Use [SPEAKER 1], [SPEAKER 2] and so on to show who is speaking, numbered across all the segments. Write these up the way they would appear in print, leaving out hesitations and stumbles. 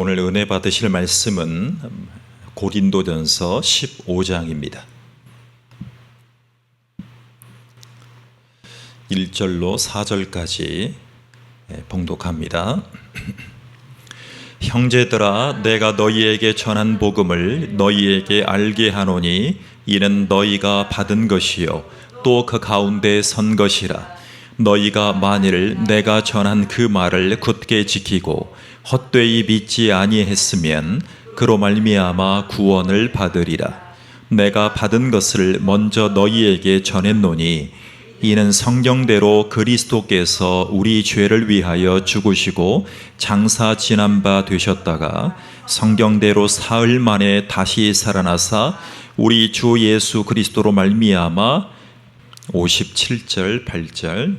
[SPEAKER 1] 오늘 은혜 받으실 말씀은 고린도전서 15장입니다. 1절로 4절까지 봉독합니다. 형제들아, 내가 너희에게 전한 복음을 너희에게 알게 하노니 이는 너희가 받은 것이요 또 그 가운데 선 것이라. 너희가 만일 내가 전한 그 말을 굳게 지키고 헛되이 믿지 아니했으면 그로 말미암아 구원을 받으리라. 내가 받은 것을 먼저 너희에게 전했노니 이는 성경대로 그리스도께서 우리 죄를 위하여 죽으시고 장사 지난 바 되셨다가 성경대로 사흘 만에 다시 살아나사 우리 주 예수 그리스도로 말미암아 57절 8절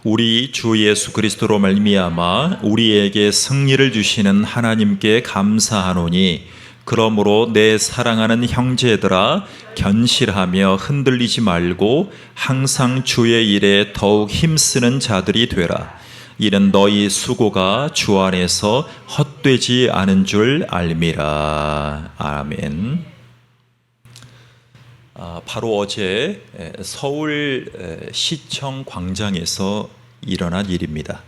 [SPEAKER 1] 우리 주 예수 그리스도로 말미암아 우리에게 승리를 주시는 하나님께 감사하노니 그러므로 내 사랑하는 형제들아, 견실하며 흔들리지 말고 항상 주의 일에 더욱 힘쓰는 자들이 되라. 이는 너희 수고가 주 안에서 헛되지 않은 줄 알미라. 아멘. 바로 어제 서울 시청 광장에서 일어난 일입니다.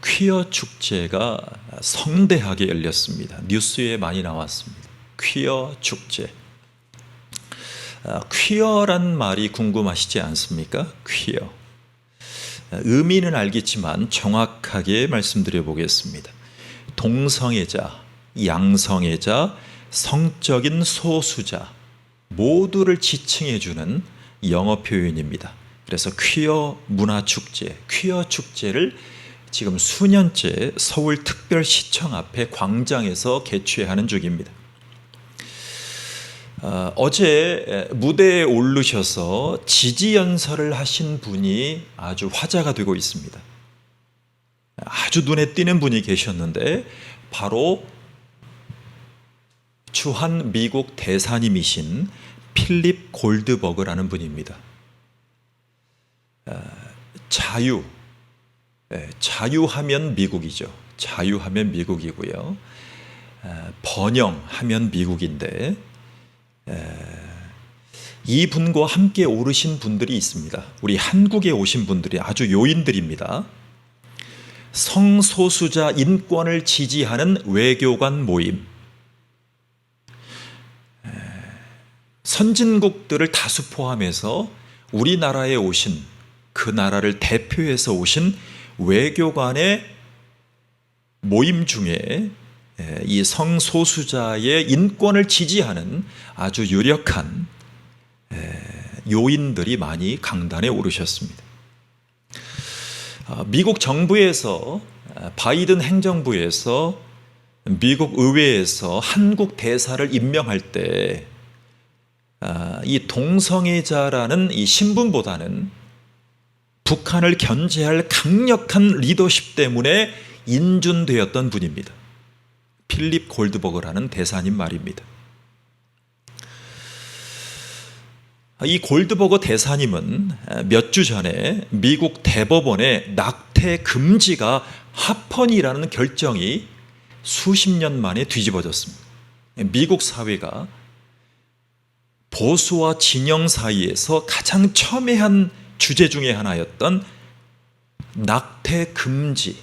[SPEAKER 1] 퀴어 축제가 성대하게 열렸습니다. 뉴스에 많이 나왔습니다. 퀴어 축제. 퀴어란 말이 궁금하시지 않습니까? 퀴어. 의미는 알겠지만 정확하게 말씀드려 보겠습니다. 동성애자, 양성애자, 성적인 소수자 모두를 지칭해주는 영어 표현입니다. 그래서 퀴어 문화축제, 퀴어 축제를 지금 수년째 서울특별시청 앞에 광장에서 개최하는 중입니다. 어제 무대에 오르셔서 지지연설을 하신 분이 아주 화제가 되고 있습니다. 아주 눈에 띄는 분이 계셨는데 바로 주한 미국 대사님이신 필립 골드버그라는 분입니다. 자유하면 미국이죠. 자유하면 미국이고요. 번영하면 미국인데 이분과 함께 오르신 분들이 있습니다. 우리 한국에 오신 분들이 아주 요인들입니다. 성소수자 인권을 지지하는 외교관 모임, 선진국들을 다수 포함해서 우리나라에 오신, 그 나라를 대표해서 오신 외교관의 모임 중에 이 성소수자의 인권을 지지하는 아주 유력한 요인들이 많이 강단에 오르셨습니다. 미국 정부에서, 바이든 행정부에서, 미국 의회에서 한국 대사를 임명할 때 이 동성애자라는 이 신분보다는 북한을 견제할 강력한 리더십 때문에 인준되었던 분입니다. 필립 골드버그라는 대사님 말입니다. 이 골드버그 대사님은 몇 주 전에 미국 대법원의 낙태 금지가 합헌이라는 결정이 수십 년 만에 뒤집어졌습니다. 미국 사회가 보수와 진영 사이에서 가장 첨예한 주제 중에 하나였던 낙태 금지,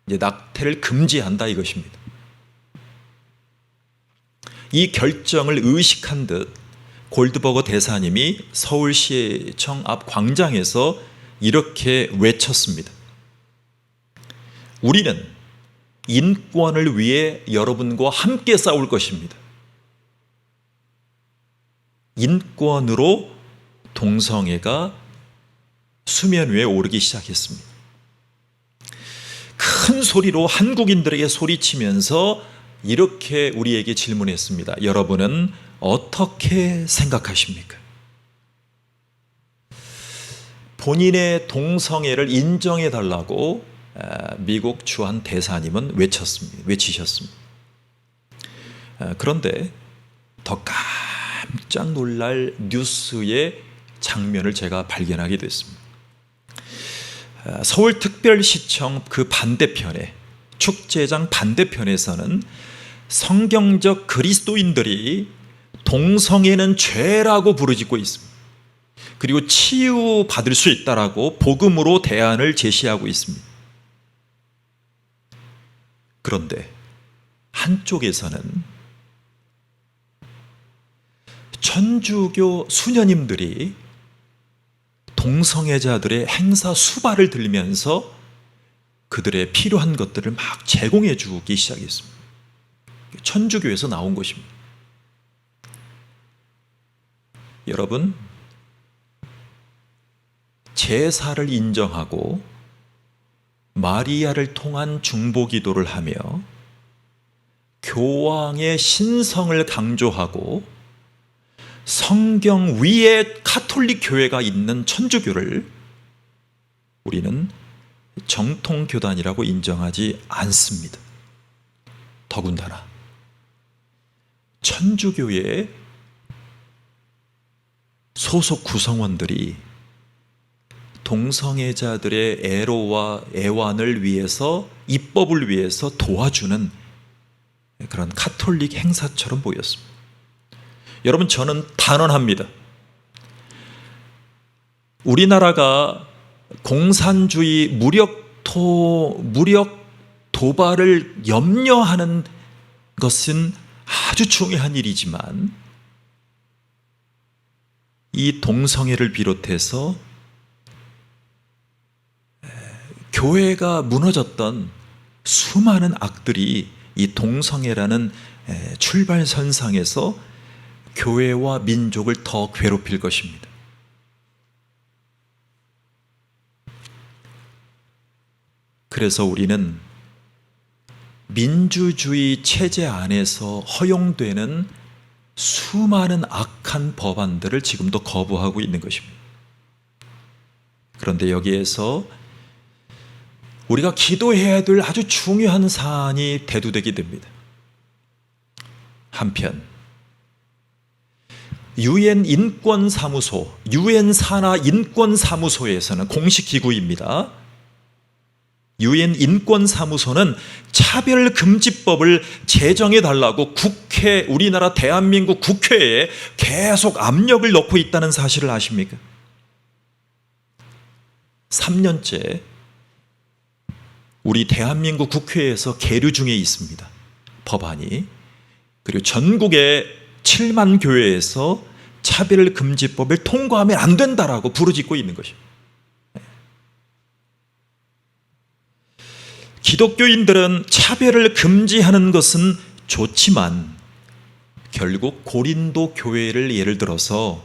[SPEAKER 1] 이제 낙태를 금지한다 이것입니다. 이 결정을 의식한 듯 골드버거 대사님이 서울시청 앞 광장에서 이렇게 외쳤습니다. 우리는 인권을 위해 여러분과 함께 싸울 것입니다. 인권으로 동성애가 수면 위에 오르기 시작했습니다. 큰 소리로 한국인들에게 소리치면서 이렇게 우리에게 질문했습니다. 여러분은 어떻게 생각하십니까? 본인의 동성애를 인정해달라고 미국 주한 대사님은 외치셨습니다. 그런데 더 깜짝 놀랄 뉴스의 장면을 제가 발견하게 됐습니다. 서울특별시청 그 반대편에, 축제장 반대편에서는 성경적 그리스도인들이 동성애는 죄라고 부르짖고 있습니다. 그리고 치유받을 수 있다라고 복음으로 대안을 제시하고 있습니다. 그런데 한쪽에서는 천주교 수녀님들이 동성애자들의 행사 수발을 들면서 그들의 필요한 것들을 막 제공해 주기 시작했습니다. 천주교에서 나온 것입니다. 여러분, 제사를 인정하고 마리아를 통한 중보기도를 하며 교황의 신성을 강조하고 성경 위에 카톨릭 교회가 있는 천주교를 우리는 정통교단이라고 인정하지 않습니다. 더군다나 천주교의 소속 구성원들이 동성애자들의 애로와 애완을 위해서, 입법을 위해서 도와주는 그런 카톨릭 행사처럼 보였습니다. 여러분, 저는 단언합니다. 우리나라가 공산주의 무력 도발을 염려하는 것은 아주 중요한 일이지만 이 동성애를 비롯해서 교회가 무너졌던 수많은 악들이 이 동성애라는 출발선상에서 교회와 민족을 더 괴롭힐 것입니다. 그래서 우리는 민주주의 체제 안에서 허용되는 수많은 악한 법안들을 지금도 거부하고 있는 것입니다. 그런데 여기에서 우리가 기도해야 될 아주 중요한 사안이 대두되게 됩니다. 한편 유엔 인권사무소, 유엔 산하 인권사무소에서는 공식 기구입니다. 유엔 인권사무소는 차별금지법을 제정해달라고 우리나라 대한민국 국회에 계속 압력을 넣고 있다는 사실을 아십니까? 3년째 우리 대한민국 국회에서 계류 중에 있습니다. 법안이. 그리고 전국의 7만 교회에서 차별금지법을 통과하면 안 된다라고 부르짖고 있는 것입니다. 기독교인들은 차별을 금지하는 것은 좋지만 결국 고린도 교회를 예를 들어서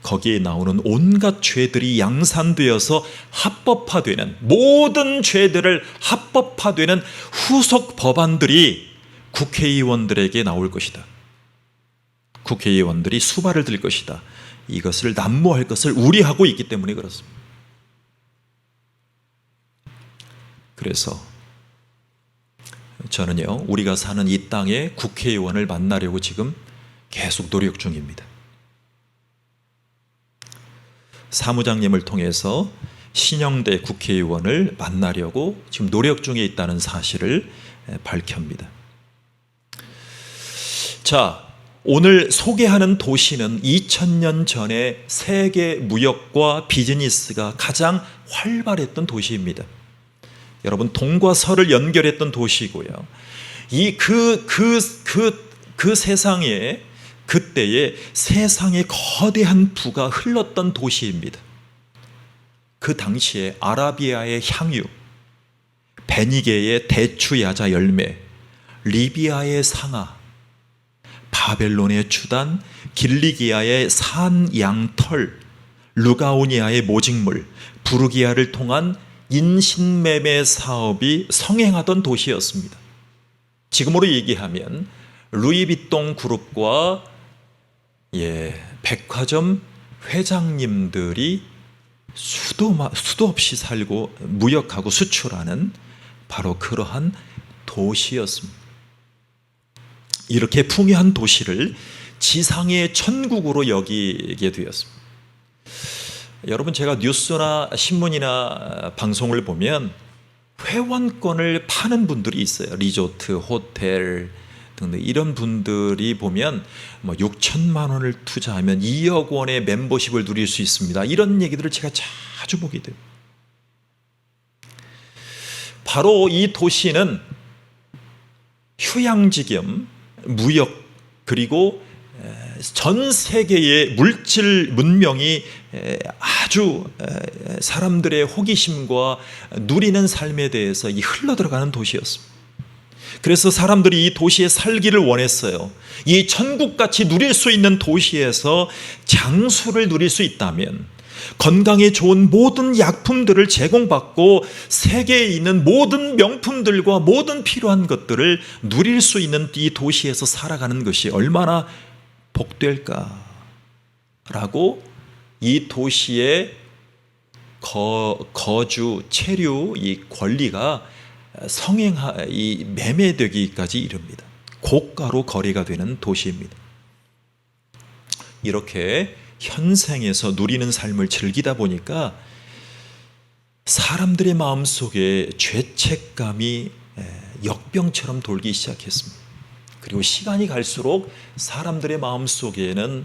[SPEAKER 1] 거기에 나오는 온갖 죄들이 양산되어서 합법화되는, 모든 죄들을 합법화되는 후속 법안들이 국회의원들에게 나올 것이다. 국회의원들이 수발을 들 것이다. 이것을 난무할 것을 우려하고 있기 때문에 그렇습니다. 그래서 저는요, 우리가 사는 이 땅에 국회의원을 만나려고 지금 계속 노력 중입니다. 사무장님을 통해서 신영대 국회의원을 만나려고 지금 노력 중에 있다는 사실을 밝힙니다. 자, 오늘 소개하는 도시는 2000년 전에 세계 무역과 비즈니스가 가장 활발했던 도시입니다. 여러분, 동과 서를 연결했던 도시고요. 그 세상에, 그때에 세상의 거대한 부가 흘렀던 도시입니다. 그 당시에 아라비아의 향유, 베니게의 대추야자 열매, 리비아의 상아, 바벨론의 추단, 길리기아의 산 양털, 루가오니아의 모직물, 부르기아를 통한 인신매매 사업이 성행하던 도시였습니다. 지금으로 얘기하면 루이비통 그룹과 백화점 회장님들이 수도 없이 살고 무역하고 수출하는 바로 그러한 도시였습니다. 이렇게 풍요한 도시를 지상의 천국으로 여기게 되었습니다. 여러분, 제가 뉴스나 신문이나 방송을 보면 회원권을 파는 분들이 있어요. 리조트, 호텔 등등 이런 분들이 보면 6천만 원을 투자하면 2억 원의 멤버십을 누릴 수 있습니다. 이런 얘기들을 제가 자주 보게 돼요. 바로 이 도시는 휴양지 겸 무역, 그리고 전 세계의 물질 문명이 아주 사람들의 호기심과 누리는 삶에 대해서 흘러들어가는 도시였습니다. 그래서 사람들이 이 도시에 살기를 원했어요. 이 천국같이 누릴 수 있는 도시에서 장수를 누릴 수 있다면, 건강에 좋은 모든 약품들을 제공받고 세계에 있는 모든 명품들과 모든 필요한 것들을 누릴 수 있는 이 도시에서 살아가는 것이 얼마나 복될까라고 이 도시의 거주, 체류 이 권리가 이 매매되기까지 이릅니다. 고가로 거래가 되는 도시입니다. 이렇게 현생에서 누리는 삶을 즐기다 보니까 사람들의 마음속에 죄책감이 역병처럼 돌기 시작했습니다. 그리고 시간이 갈수록 사람들의 마음속에는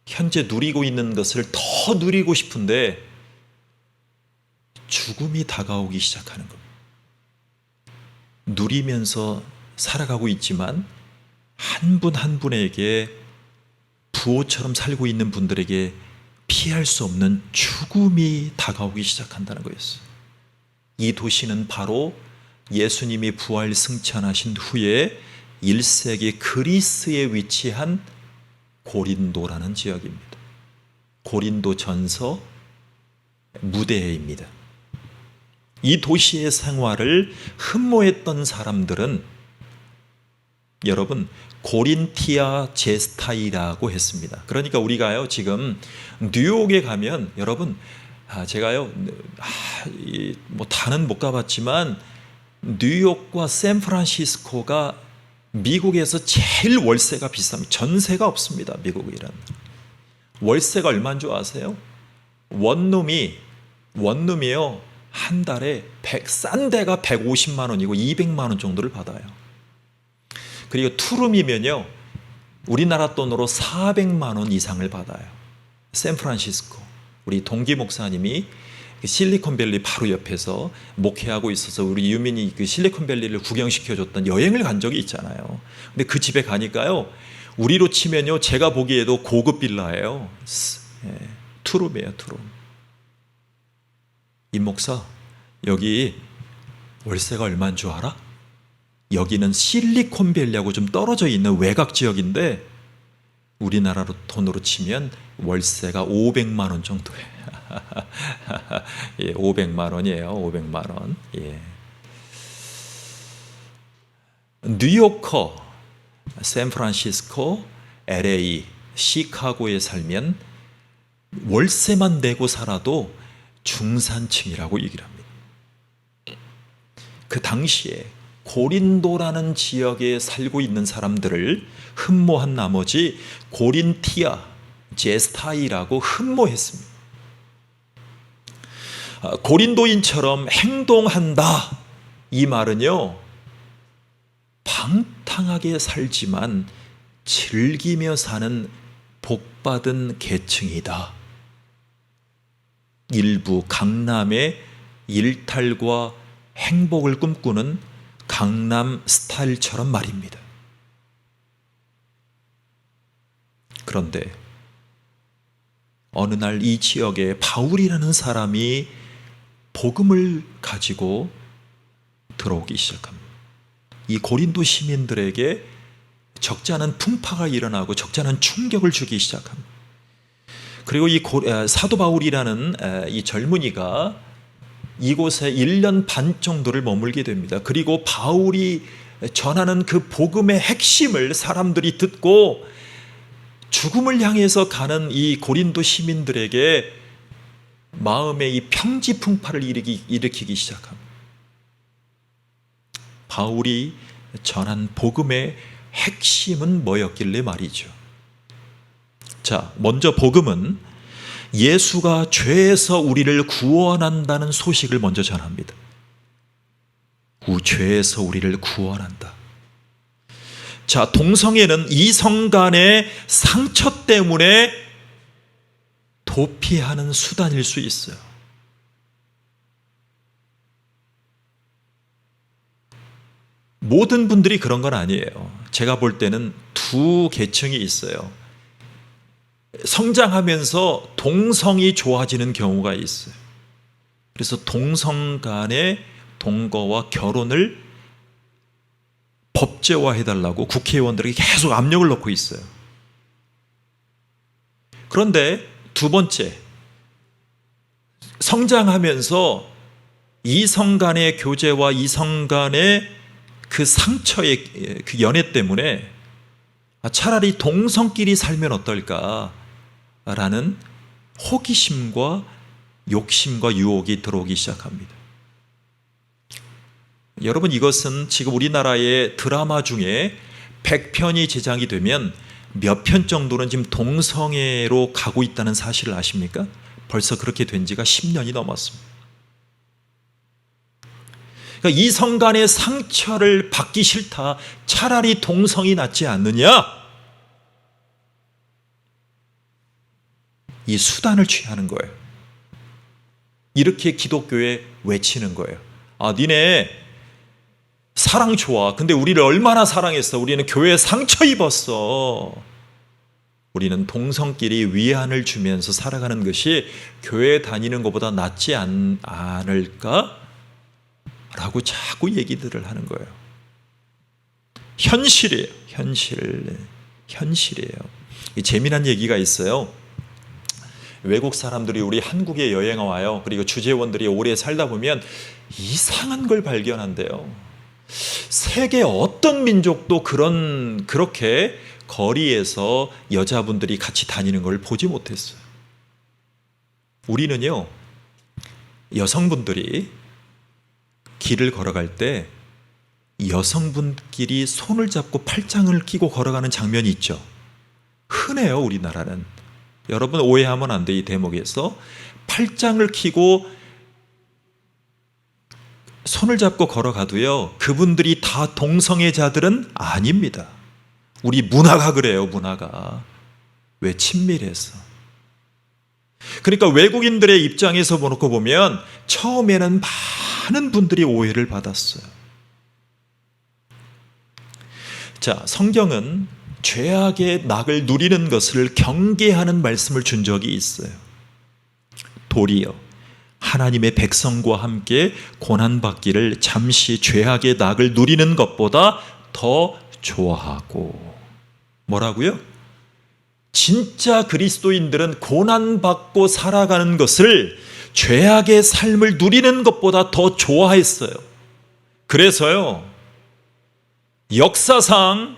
[SPEAKER 1] 현재 누리고 있는 것을 더 누리고 싶은데 죽음이 다가오기 시작하는 겁니다. 누리면서 살아가고 있지만 한 분 한 분에게 부호처럼 살고 있는 분들에게 피할 수 없는 죽음이 다가오기 시작한다는 거였어요. 이 도시는 바로 예수님이 부활 승천하신 후에 1세기 그리스에 위치한 고린도라는 지역입니다. 고린도 전서 무대입니다. 이 도시의 생활을 흠모했던 사람들은 여러분 고린티아 제스타이라고 했습니다. 그러니까 우리가요 지금 뉴욕에 가면 여러분 제가요 다는 못 가봤지만 뉴욕과 샌프란시스코가 미국에서 제일 월세가 비쌉니다. 전세가 없습니다. 미국이란 월세가 얼마인 줄 아세요? 원룸이요 한 달에 싼 데가 150만 원이고 200만 원 정도를 받아요. 그리고 투룸이면요 우리나라 돈으로 400만 원 이상을 받아요. 샌프란시스코 우리 동기 목사님이 실리콘밸리 바로 옆에서 목회하고 있어서 우리 유민이 그 실리콘밸리를 구경시켜줬던 여행을 간 적이 있잖아요. 근데 그 집에 가니까요 우리로 치면요 제가 보기에도 고급 빌라예요. 투룸이에요. 투룸. 임 목사 여기 월세가 얼마인 줄 알아? 여기는 실리콘밸리하고 좀 떨어져 있는 외곽 지역인데 우리나라로 돈으로 치면 월세가 500만 원 정도예요. 예, 500만 원이에요. 500만 원. 예. 뉴요커, 샌프란시스코, LA, 시카고에 살면 월세만 내고 살아도 중산층이라고 얘기를 합니다. 그 당시에 고린도라는 지역에 살고 있는 사람들을 흠모한 나머지 고린티아 제스타이라고 흠모했습니다. 고린도인처럼 행동한다 이 말은요 방탕하게 살지만 즐기며 사는 복받은 계층이다. 일부 강남의 일탈과 행복을 꿈꾸는 강남 스타일처럼 말입니다. 그런데 어느 날 이 지역에 바울이라는 사람이 복음을 가지고 들어오기 시작합니다. 이 고린도 시민들에게 적지 않은 풍파가 일어나고 적지 않은 충격을 주기 시작합니다. 그리고 이 사도 바울이라는 이 젊은이가 이곳에 1년 반 정도를 머물게 됩니다. 그리고 바울이 전하는 그 복음의 핵심을 사람들이 듣고 죽음을 향해서 가는 이 고린도 시민들에게 마음의 이 평지풍파를 일으키기 시작합니다. 바울이 전한 복음의 핵심은 뭐였길래 말이죠. 자, 먼저 복음은 예수가 죄에서 우리를 구원한다는 소식을 먼저 전합니다. 죄에서 우리를 구원한다. 자, 동성애는 이성 간의 상처 때문에 도피하는 수단일 수 있어요. 모든 분들이 그런 건 아니에요. 제가 볼 때는 두 계층이 있어요. 성장하면서 동성이 좋아지는 경우가 있어요. 그래서 동성 간의 동거와 결혼을 법제화해달라고 국회의원들에게 계속 압력을 넣고 있어요. 그런데 두 번째, 성장하면서 이성 간의 교제와 이성 간의 그 상처의 그 연애 때문에 차라리 동성끼리 살면 어떨까라는 호기심과 욕심과 유혹이 들어오기 시작합니다. 여러분, 이것은 지금 우리나라의 드라마 중에 100편이 제작이 되면 몇 편 정도는 지금 동성애로 가고 있다는 사실을 아십니까? 벌써 그렇게 된 지가 10년이 넘었습니다. 그러니까 이성 간의 상처를 받기 싫다. 차라리 동성이 낫지 않느냐? 이 수단을 취하는 거예요. 이렇게 기독교에 외치는 거예요. 니네 사랑 좋아. 근데 우리를 얼마나 사랑했어. 우리는 교회에 상처 입었어. 우리는 동성끼리 위안을 주면서 살아가는 것이 교회 다니는 것보다 낫지 않을까? 라고 자꾸 얘기들을 하는 거예요. 현실이에요. 현실이에요. 재미난 얘기가 있어요. 외국 사람들이 우리 한국에 여행 와요. 그리고 주재원들이 오래 살다 보면 이상한 걸 발견한대요. 세계 어떤 민족도 그렇게 거리에서 여자분들이 같이 다니는 걸 보지 못했어요. 우리는요, 여성분들이 길을 걸어갈 때 여성분끼리 손을 잡고 팔짱을 끼고 걸어가는 장면이 있죠. 흔해요, 우리나라는. 여러분 오해하면 안 돼. 이 대목에서 팔짱을 끼고 손을 잡고 걸어가도요, 그분들이 다 동성애자들은 아닙니다. 우리 문화가 그래요. 문화가. 왜? 친밀해서. 그러니까 외국인들의 입장에서 놓고 보면 처음에는 많은 분들이 오해를 받았어요. 자, 성경은 죄악의 낙을 누리는 것을 경계하는 말씀을 준 적이 있어요. 도리어 하나님의 백성과 함께 고난받기를 잠시 죄악의 낙을 누리는 것보다 더 좋아하고. 뭐라고요? 진짜 그리스도인들은 고난받고 살아가는 것을 죄악의 삶을 누리는 것보다 더 좋아했어요. 그래서요, 역사상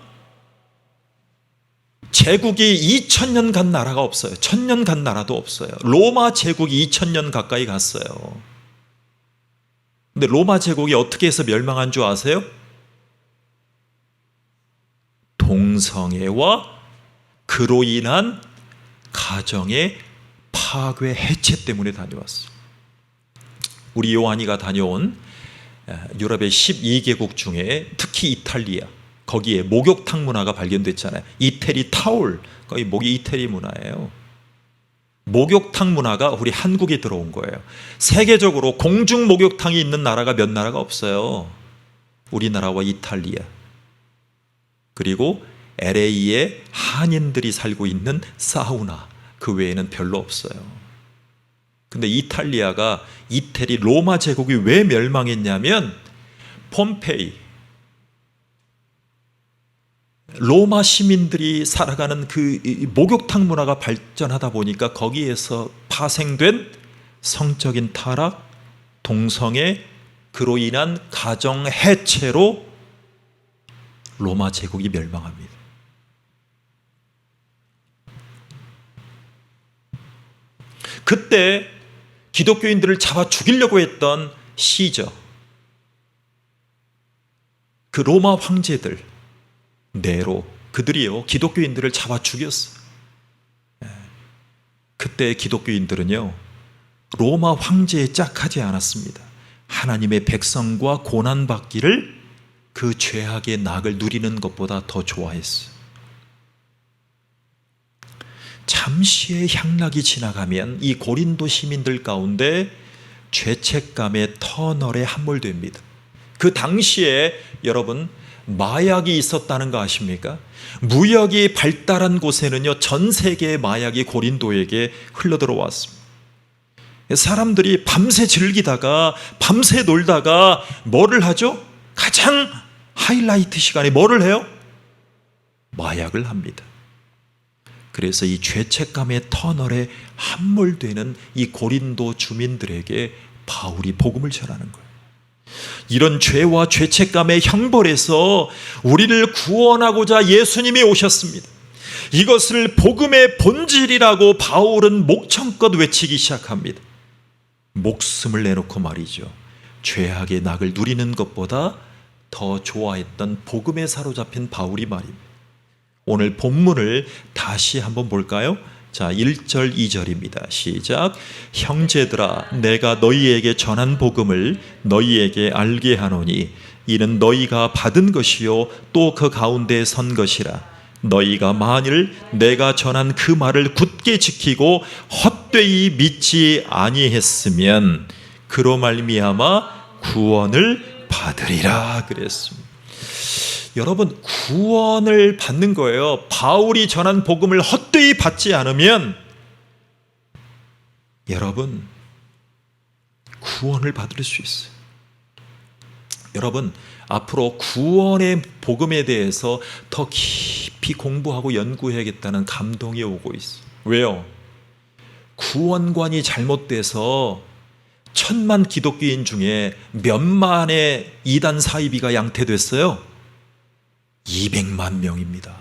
[SPEAKER 1] 제국이 2000년 간 나라가 없어요. 1000년 간 나라도 없어요. 로마 제국이 2000년 가까이 갔어요. 근데 로마 제국이 어떻게 해서 멸망한 줄 아세요? 동성애와 그로 인한 가정의 파괴 해체 때문에 다녀왔어요. 우리 요한이가 다녀온 유럽의 12개국 중에 특히 이탈리아, 거기에 목욕탕 문화가 발견됐잖아요. 이태리 타올, 거의 목이 이태리 문화예요. 목욕탕 문화가 우리 한국에 들어온 거예요. 세계적으로 공중 목욕탕이 있는 나라가 몇 나라가 없어요. 우리나라와 이탈리아, 그리고 LA에 한인들이 살고 있는 사우나, 그 외에는 별로 없어요. 근데 이탈리아가, 이태리 로마 제국이 왜 멸망했냐면 폼페이, 로마 시민들이 살아가는 그 목욕탕 문화가 발전하다 보니까 거기에서 파생된 성적인 타락, 동성애, 그로 인한 가정 해체로 로마 제국이 멸망합니다. 그때 기독교인들을 잡아 죽이려고 했던 시저, 그 로마 황제들, 네로, 그들이요 기독교인들을 잡아 죽였어요. 그때 기독교인들은요, 로마 황제에 짝하지 않았습니다. 하나님의 백성과 고난받기를 그 죄악의 낙을 누리는 것보다 더 좋아했어요. 잠시의 향락이 지나가면 이 고린도 시민들 가운데 죄책감의 터널에 함몰됩니다. 그 당시에 여러분, 마약이 있었다는 거 아십니까? 무역이 발달한 곳에는요, 전 세계의 마약이 고린도에게 흘러들어왔습니다. 사람들이 밤새 즐기다가, 밤새 놀다가 뭐를 하죠? 가장 하이라이트 시간에 뭐를 해요? 마약을 합니다. 그래서 이 죄책감의 터널에 함몰되는 이 고린도 주민들에게 바울이 복음을 전하는 거예요. 이런 죄와 죄책감의 형벌에서 우리를 구원하고자 예수님이 오셨습니다. 이것을 복음의 본질이라고 바울은 목청껏 외치기 시작합니다. 목숨을 내놓고 말이죠. 죄악의 낙을 누리는 것보다 더 좋아했던 복음에 사로잡힌 바울이 말입니다. 오늘 본문을 다시 한번 볼까요? 자, 1절 2절입니다. 시작. 형제들아, 내가 너희에게 전한 복음을 너희에게 알게 하노니 이는 너희가 받은 것이요 또 그 가운데 선 것이라. 너희가 만일 내가 전한 그 말을 굳게 지키고 헛되이 믿지 아니했으면 그로 말미암아 구원을 받으리라 그랬습니다. 여러분, 구원을 받는 거예요. 바울이 전한 복음을 헛되이 받지 않으면 여러분, 구원을 받을 수 있어요. 여러분, 앞으로 구원의 복음에 대해서 더 깊이 공부하고 연구해야겠다는 감동이 오고 있어요. 왜요? 구원관이 잘못돼서 1000만 기독교인 중에 몇만의 이단 사이비가 양태됐어요? 200만 명입니다.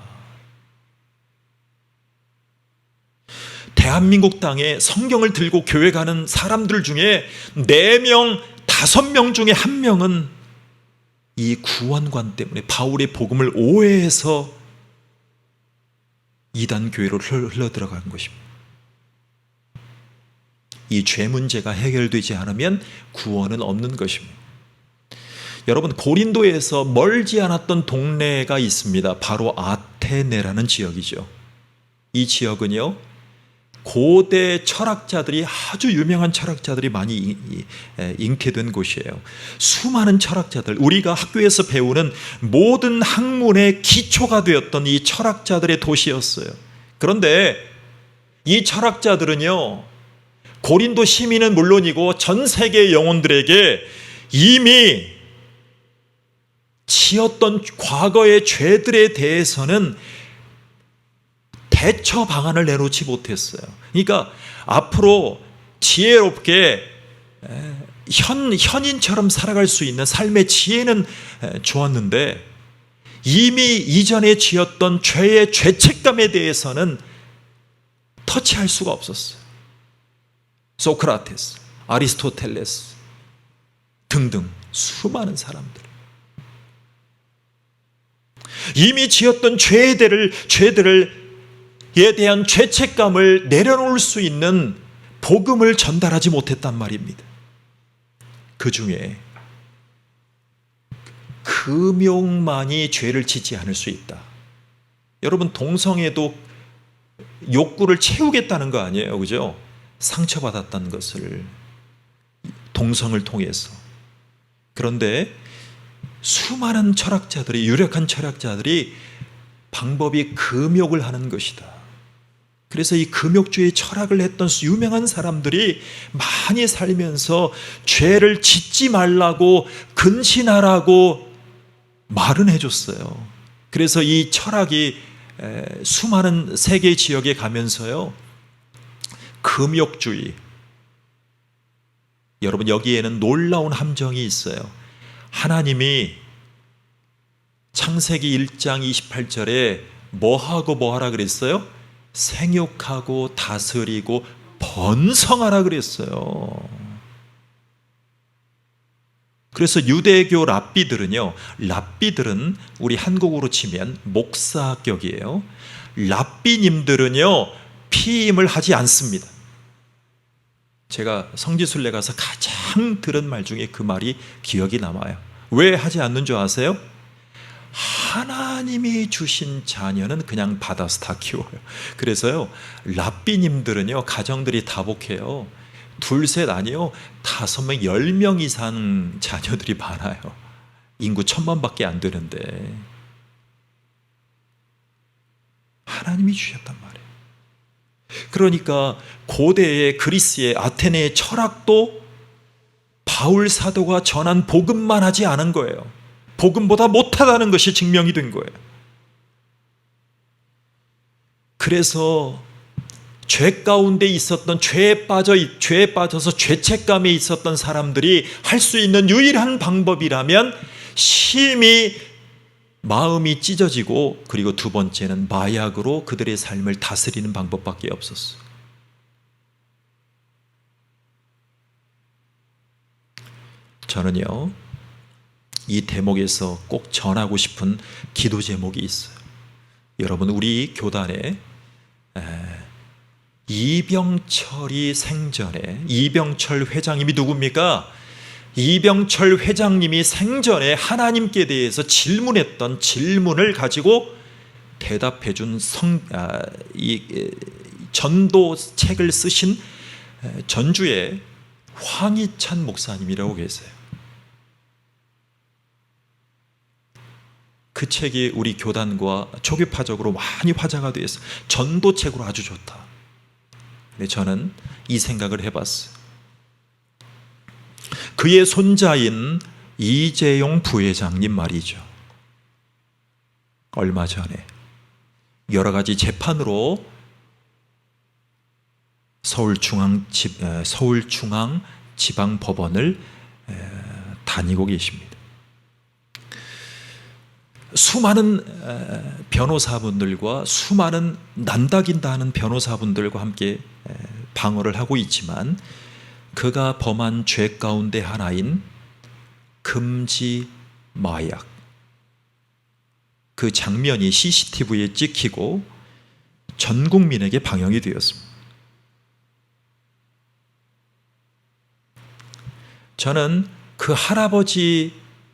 [SPEAKER 1] 대한민국 땅에 성경을 들고 교회 가는 사람들 중에 4명, 5명 중에 1명은 이 구원관 때문에 바울의 복음을 오해해서 이단 교회로 흘러들어간 것입니다. 이 죄 문제가 해결되지 않으면 구원은 없는 것입니다. 여러분, 고린도에서 멀지 않았던 동네가 있습니다. 바로 아테네라는 지역이죠. 이 지역은요, 고대 철학자들이, 아주 유명한 철학자들이 많이 잉태된 곳이에요. 수많은 철학자들, 우리가 학교에서 배우는 모든 학문의 기초가 되었던 이 철학자들의 도시였어요. 그런데 이 철학자들은요, 고린도 시민은 물론이고 전 세계 영혼들에게 이미 지었던 과거의 죄들에 대해서는 대처 방안을 내놓지 못했어요. 그러니까 앞으로 지혜롭게 현인처럼 살아갈 수 있는 삶의 지혜는 좋았는데 이미 이전에 지었던 죄의 죄책감에 대해서는 터치할 수가 없었어요. 소크라테스, 아리스토텔레스 등등 수많은 사람들, 이미 지었던 죄들에 대한 죄책감을 내려놓을 수 있는 복음을 전달하지 못했단 말입니다. 그 중에 금욕만이 죄를 짓지 않을 수 있다. 여러분, 동성애도 욕구를 채우겠다는 거 아니에요, 그죠? 상처받았다는 것을, 동성을 통해서. 그런데 수많은 철학자들이, 유력한 철학자들이 방법이 금욕을 하는 것이다. 그래서 이 금욕주의 철학을 했던 유명한 사람들이 많이 살면서 죄를 짓지 말라고, 근신하라고 말은 해줬어요. 그래서 이 철학이 수많은 세계 지역에 가면서요, 금욕주의, 여러분, 여기에는 놀라운 함정이 있어요. 하나님이 창세기 1장 28절에 뭐하고 뭐하라 그랬어요? 생육하고 다스리고 번성하라 그랬어요. 그래서 유대교 랍비들은요, 랍비들은 우리 한국어로 치면 목사격이에요. 랍비님들은요, 피임을 하지 않습니다. 제가 성지순례 가서 가장 들은 말 중에 그 말이 기억이 남아요. 왜 하지 않는 줄 아세요? 하나님이 주신 자녀는 그냥 받아서 다 키워요. 그래서요, 랍비님들은요, 가정들이 다복해요. 둘, 셋 아니요, 5명, 10명 이상 자녀들이 많아요. 인구 1000만밖에 안 되는데 하나님이 주셨단 말이에요. 그러니까 고대의 그리스의 아테네의 철학도 바울 사도가 전한 복음만 하지 않은 거예요. 복음보다 못하다는 것이 증명이 된 거예요. 그래서 죄 가운데 있었던, 죄에 빠져서 죄책감에 있었던 사람들이 할 수 있는 유일한 방법이라면 심히 마음이 찢어지고, 그리고 두 번째는 마약으로 그들의 삶을 다스리는 방법밖에 없었어요. 저는요, 이 대목에서 꼭 전하고 싶은 기도 제목이 있어요. 여러분, 우리 교단에 이병철이 생전에, 이병철 회장님이 누굽니까? 이병철 회장님이 생전에 하나님께 대해서 질문했던 질문을 가지고 대답해 준 전도책을 쓰신 전주의 황희찬 목사님이라고 계세요. 그 책이 우리 교단과 초교파적으로 많이 화제가 되어서 전도책으로 아주 좋다. 근데 저는 이 생각을 해봤어요. 그의 손자인 이재용 부회장님 말이죠. 얼마 전에 여러 가지 재판으로 서울중앙지방법원을 다니고 계십니다. 수많은 변호사분들과 수많은 난다긴다 하는 변호사분들과 함께 방어를 하고 있지만, 그가 범한 죄 가운데 하나인 금지 마약, 그 장면이 CCTV에 찍히고 전 국민에게 방영이 되었습니다. 저는 그 할아버지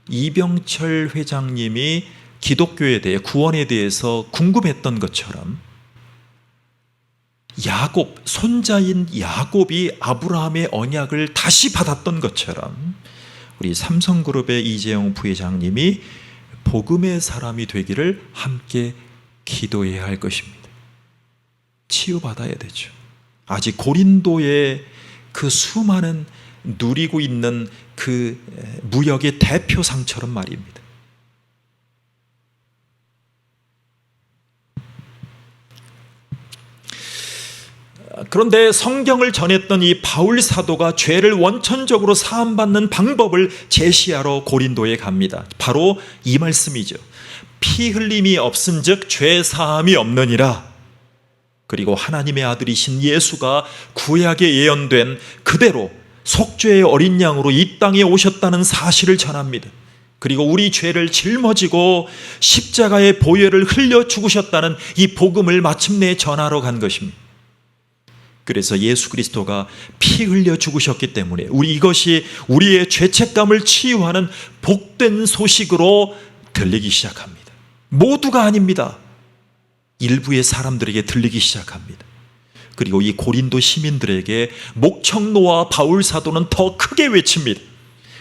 [SPEAKER 1] 이병철 회장님이 기독교에 대해, 구원에 대해서 궁금했던 것처럼, 야곱, 손자인 야곱이 아브라함의 언약을 다시 받았던 것처럼, 우리 삼성그룹의 이재용 부회장님이 복음의 사람이 되기를 함께 기도해야 할 것입니다. 치유받아야 되죠. 아직 고린도의 그 수많은 누리고 있는 그 무역의 대표상처럼 말입니다. 그런데 성경을 전했던 이 바울 사도가 죄를 원천적으로 사함받는 방법을 제시하러 고린도에 갑니다. 바로 이 말씀이죠. 피 흘림이 없은즉 죄 사함이 없느니라. 그리고 하나님의 아들이신 예수가 구약에 예언된 그대로 속죄의 어린 양으로 이 땅에 오셨다는 사실을 전합니다. 그리고 우리 죄를 짊어지고 십자가의 보혈을 흘려 죽으셨다는 이 복음을 마침내 전하러 간 것입니다. 그래서 예수 그리스도가 피 흘려 죽으셨기 때문에 이것이 우리의 죄책감을 치유하는 복된 소식으로 들리기 시작합니다. 모두가 아닙니다. 일부의 사람들에게 들리기 시작합니다. 그리고 이 고린도 시민들에게 목청노와 바울 사도는 더 크게 외칩니다.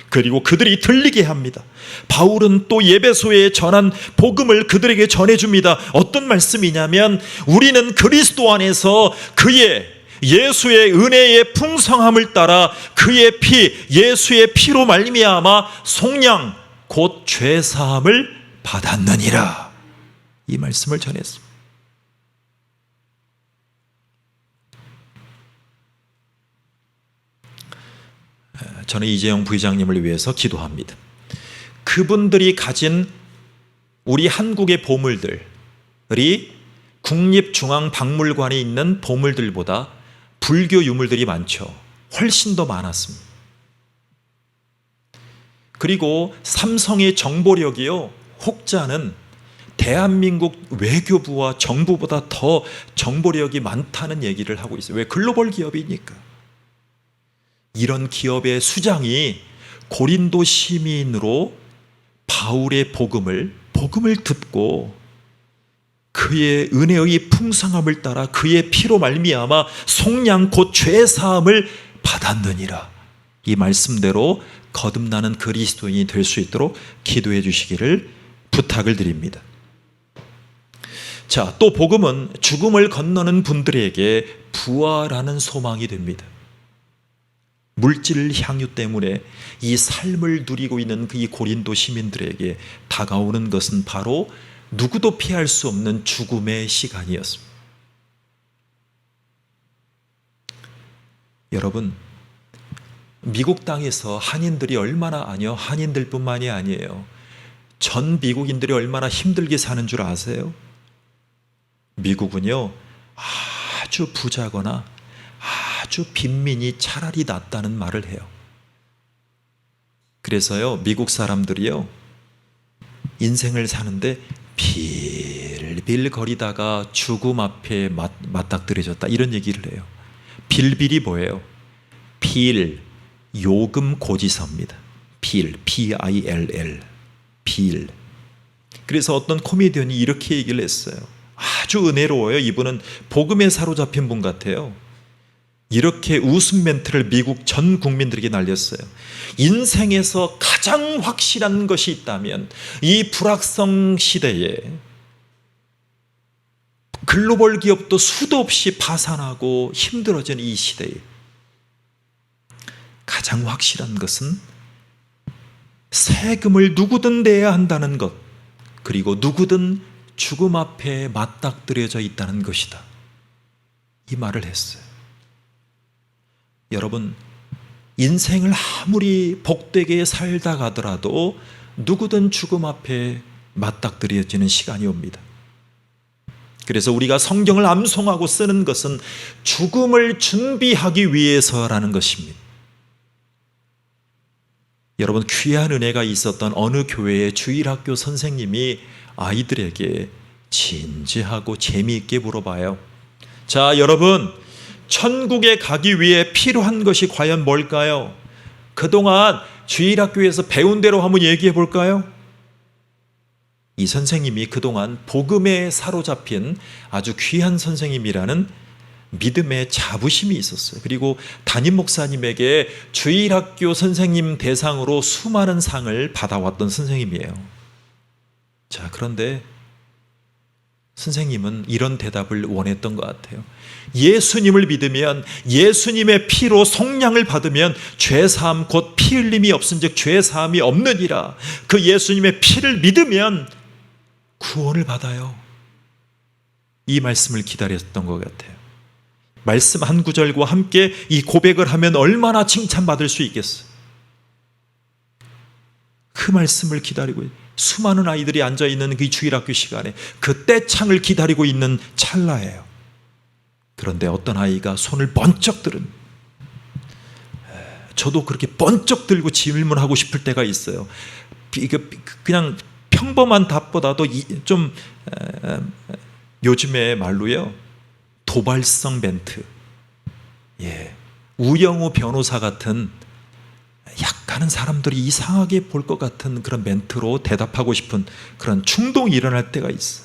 [SPEAKER 1] 그리고 그들이 들리게 합니다. 바울은 또 예배소에 전한 복음을 그들에게 전해줍니다. 어떤 말씀이냐면, 우리는 그리스도 안에서 그의 예수의 은혜의 풍성함을 따라 그의 피, 예수의 피로 말미암아 속량 곧 죄사함을 받았느니라. 이 말씀을 전했습니다. 저는 이재용 부회장님을 위해서 기도합니다. 그분들이 가진 우리 한국의 보물들이 국립중앙박물관에 있는 보물들보다 불교 유물들이 많죠. 훨씬 더 많았습니다. 그리고 삼성의 정보력이요, 혹자는 대한민국 외교부와 정부보다 더 정보력이 많다는 얘기를 하고 있어요. 왜? 글로벌 기업이니까. 이런 기업의 수장이 고린도 시민으로 바울의 복음을 듣고 그의 은혜의 풍성함을 따라 그의 피로 말미암아 속량 곧 죄 사함을 받았느니라. 이 말씀대로 거듭나는 그리스도인이 될 수 있도록 기도해 주시기를 부탁을 드립니다. 자, 또 복음은 죽음을 건너는 분들에게 부활하는 소망이 됩니다. 물질 향유 때문에 이 삶을 누리고 있는 이 고린도 시민들에게 다가오는 것은 바로 누구도 피할 수 없는 죽음의 시간이었습니다. 여러분, 미국 땅에서 한인들이 한인들뿐만이 아니에요. 전 미국인들이 얼마나 힘들게 사는 줄 아세요? 미국은요, 아주 부자거나 아주 빈민이 차라리 낫다는 말을 해요. 그래서요, 미국 사람들이요, 인생을 사는데 빌빌 거리다가 죽음 앞에 맞닥뜨려졌다, 이런 얘기를 해요. 빌빌이 뭐예요? 빌, 요금 고지서입니다. 빌, B-I-L-L, 빌. 그래서 어떤 코미디언이 이렇게 얘기를 했어요. 아주 은혜로워요. 이분은 복음에 사로잡힌 분 같아요. 이렇게 웃음 멘트를 미국 전 국민들에게 날렸어요. 인생에서 가장 확실한 것이 있다면 이 불확성 시대에 글로벌 기업도 수도 없이 파산하고 힘들어진 이 시대에 가장 확실한 것은 세금을 누구든 내야 한다는 것, 그리고 누구든 죽음 앞에 맞닥뜨려져 있다는 것이다. 이 말을 했어요. 여러분, 인생을 아무리 복되게 살다 가더라도 누구든 죽음 앞에 맞닥뜨려지는 시간이 옵니다. 그래서 우리가 성경을 암송하고 쓰는 것은 죽음을 준비하기 위해서라는 것입니다. 여러분, 귀한 은혜가 있었던 어느 교회의 주일학교 선생님이 아이들에게 진지하고 재미있게 물어봐요. 자, 여러분, 천국에 가기 위해 필요한 것이 과연 뭘까요? 그동안 주일학교에서 배운 대로 한번 얘기해 볼까요? 이 선생님이 그동안 복음에 사로잡힌 아주 귀한 선생님이라는 믿음의 자부심이 있었어요. 그리고 담임 목사님에게 주일학교 선생님 대상으로 수많은 상을 받아왔던 선생님이에요. 자, 그런데 선생님은 이런 대답을 원했던 것 같아요. 예수님을 믿으면, 예수님의 피로 속량을 받으면 죄사함 곧 피 흘림이 없은즉 죄사함이 없느니라. 그 예수님의 피를 믿으면 구원을 받아요. 이 말씀을 기다렸던 것 같아요. 말씀 한 구절과 함께 이 고백을 하면 얼마나 칭찬받을 수 있겠어요. 그 말씀을 기다리고 수많은 아이들이 앉아있는 그 주일학교 시간에 그 떼창을 기다리고 있는 찰나예요. 그런데 어떤 아이가 손을 번쩍 들은, 저도 그렇게 번쩍 들고 질문하고 싶을 때가 있어요. 그냥 평범한 답보다도 좀 요즘에 말로요, 도발성 멘트, 우영우 변호사 같은 약간은 사람들이 이상하게 볼 것 같은 그런 멘트로 대답하고 싶은 그런 충동이 일어날 때가 있어.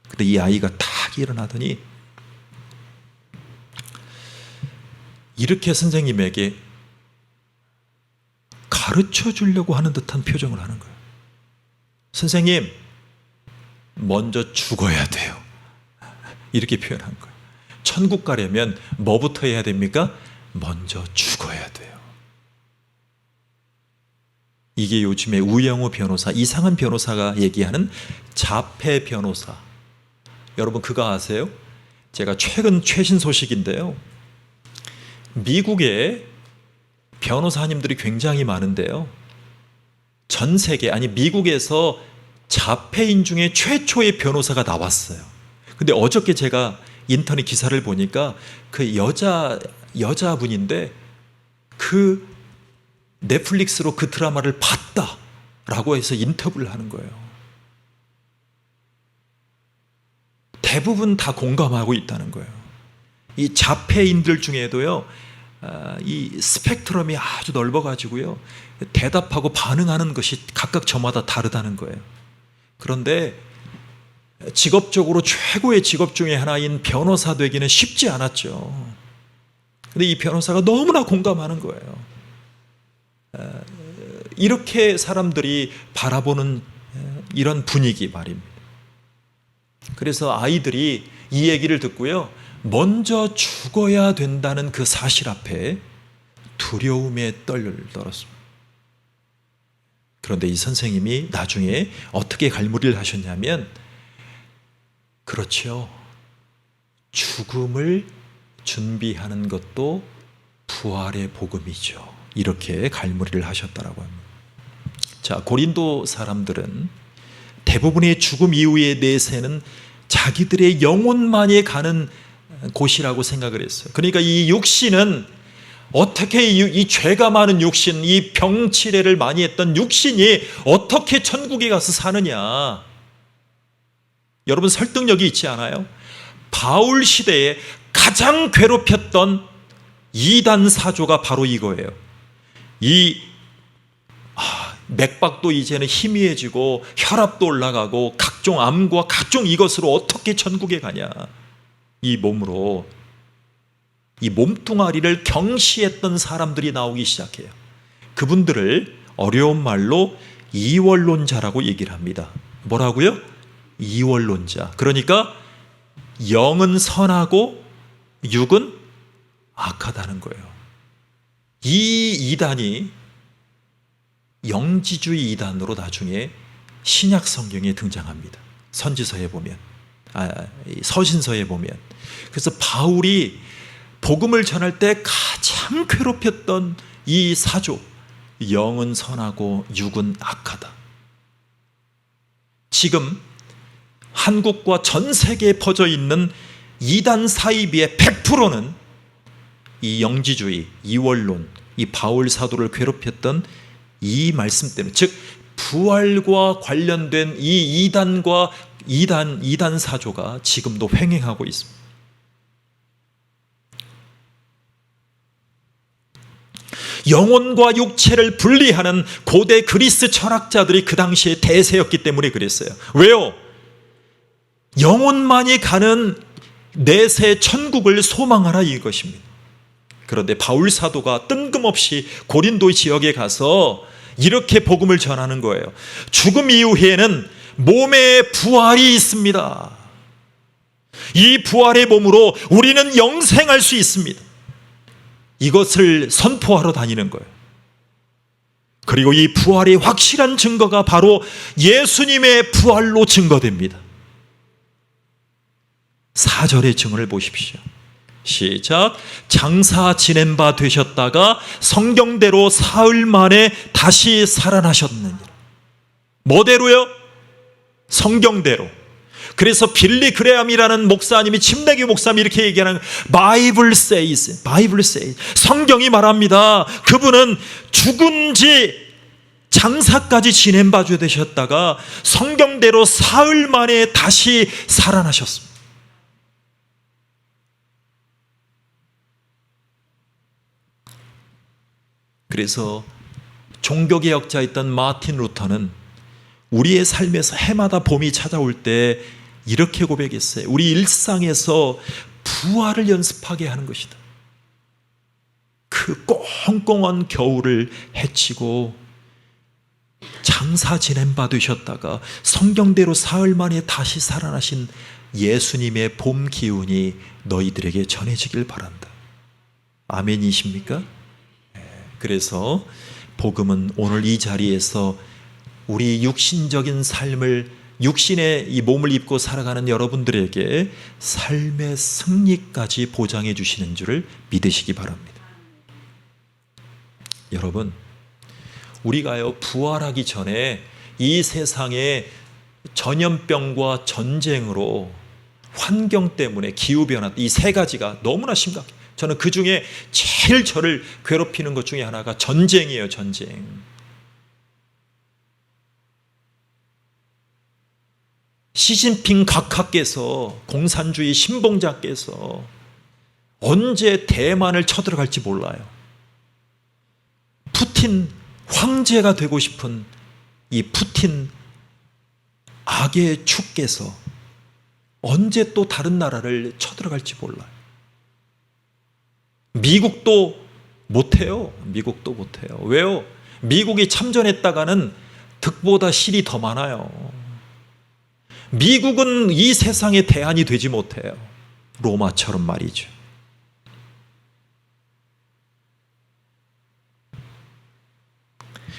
[SPEAKER 1] 근데 이 아이가 딱 일어나더니 이렇게 선생님에게 가르쳐 주려고 하는 듯한 표정을 하는 거예요. 선생님, 먼저 죽어야 돼요. 이렇게 표현한 거예요. 천국 가려면 뭐부터 해야 됩니까? 먼저 죽어야 돼요. 이게 요즘에 우영우 변호사, 이상한 변호사가 얘기하는 자폐 변호사. 여러분, 그거 아세요? 제가 최신 소식인데요, 미국에 변호사님들이 굉장히 많은데요, 전 세계, 아니 미국에서 자폐인 중에 최초의 변호사가 나왔어요. 근데 어저께 제가 인터넷 기사를 보니까 그 여자분인데 그 넷플릭스로 그 드라마를 봤다라고 해서 인터뷰를 하는 거예요. 대부분 다 공감하고 있다는 거예요. 이 자폐인들 중에도요, 이 스펙트럼이 아주 넓어가지고요, 대답하고 반응하는 것이 각각 저마다 다르다는 거예요. 그런데 직업적으로 최고의 직업 중에 하나인 변호사 되기는 쉽지 않았죠. 근데 이 변호사가 너무나 공감하는 거예요. 이렇게 사람들이 바라보는 이런 분위기 말입니다. 그래서 아이들이 이 얘기를 듣고요, 먼저 죽어야 된다는 그 사실 앞에 두려움에 떨었습니다. 그런데 이 선생님이 나중에 어떻게 갈무리를 하셨냐면, 그렇죠, 죽음을 준비하는 것도 부활의 복음이죠. 이렇게 갈무리를 하셨다라고 합니다. 자, 고린도 사람들은 대부분의 죽음 이후의 내세는 자기들의 영혼만이 가는 곳이라고 생각을 했어요. 그러니까 이 육신은 어떻게 이 죄가 많은 육신, 이 병치레를 많이 했던 육신이 어떻게 천국에 가서 사느냐. 여러분 설득력이 있지 않아요? 바울 시대에 가장 괴롭혔던 이단 사조가 바로 이거예요. 이 맥박도 이제는 희미해지고 혈압도 올라가고 각종 암과 각종 이것으로 어떻게 천국에 가냐. 이 몸으로 이 몸뚱아리를 경시했던 사람들이 나오기 시작해요. 그분들을 어려운 말로 이원론자라고 얘기를 합니다. 뭐라고요? 이원론자. 그러니까 영은 선하고 육은 악하다는 거예요. 이 이단이 영지주의 이단으로 나중에 신약 성경에 등장합니다. 선지서에 보면, 서신서에 보면. 그래서 바울이 복음을 전할 때 가장 괴롭혔던 이 사조, 영은 선하고 육은 악하다. 지금 한국과 전 세계에 퍼져 있는 이단 사이비의 100%는 이 영지주의, 이원론, 이 바울 사도를 괴롭혔던 이 말씀 때문에, 즉 부활과 관련된 이 이단과 이단 사조가 지금도 횡행하고 있습니다. 영혼과 육체를 분리하는 고대 그리스 철학자들이 그 당시에 대세였기 때문에 그랬어요. 왜요? 영혼만이 가는 내세 천국을 소망하라 이것입니다. 그런데 바울 사도가 뜬금없이 고린도 지역에 가서 이렇게 복음을 전하는 거예요. 죽음 이후에는 몸의 부활이 있습니다. 이 부활의 몸으로 우리는 영생할 수 있습니다. 이것을 선포하러 다니는 거예요. 그리고 이 부활의 확실한 증거가 바로 예수님의 부활로 증거됩니다. 4절의 증언을 보십시오. 시작. 장사 지낸 바 되셨다가 성경대로 사흘 만에 다시 살아나셨느니라. 뭐대로요? 성경대로. 그래서 빌리 그레함이라는 목사님이, 침례교 목사님이 이렇게 얘기하는, Bible says, 성경이 말합니다. 그분은 죽은 지 장사까지 지낸 바 되셨다가 성경대로 사흘 만에 다시 살아나셨습니다. 그래서 종교개혁자였던 마틴 루터는 우리의 삶에서 해마다 봄이 찾아올 때 이렇게 고백했어요. 우리 일상에서 부활을 연습하게 하는 것이다. 그 꽁꽁한 겨울을 헤치고 장사 지낸 바 되셨다가 성경대로 사흘 만에 다시 살아나신 예수님의 봄 기운이 너희들에게 전해지길 바란다. 아멘이십니까? 그래서 복음은 오늘 이 자리에서 우리 육신적인 삶을, 육신의 이 몸을 입고 살아가는 여러분들에게 삶의 승리까지 보장해 주시는 줄을 믿으시기 바랍니다. 여러분, 우리가요 부활하기 전에 이 세상에 전염병과 전쟁으로, 환경 때문에, 기후변화, 이 세 가지가 너무나 심각해요. 저는 그 중에 제일 저를 괴롭히는 것 중에 하나가 전쟁이에요. 전쟁. 시진핑 각하께서, 공산주의 신봉자께서 언제 대만을 쳐들어갈지 몰라요. 푸틴 황제가 되고 싶은 이 푸틴 악의 축께서 언제 또 다른 나라를 쳐들어갈지 몰라요. 미국도 못해요. 미국도 못해요. 왜요? 미국이 참전했다가는 득보다 실이 더 많아요. 미국은 이 세상의 대안이 되지 못해요. 로마처럼 말이죠.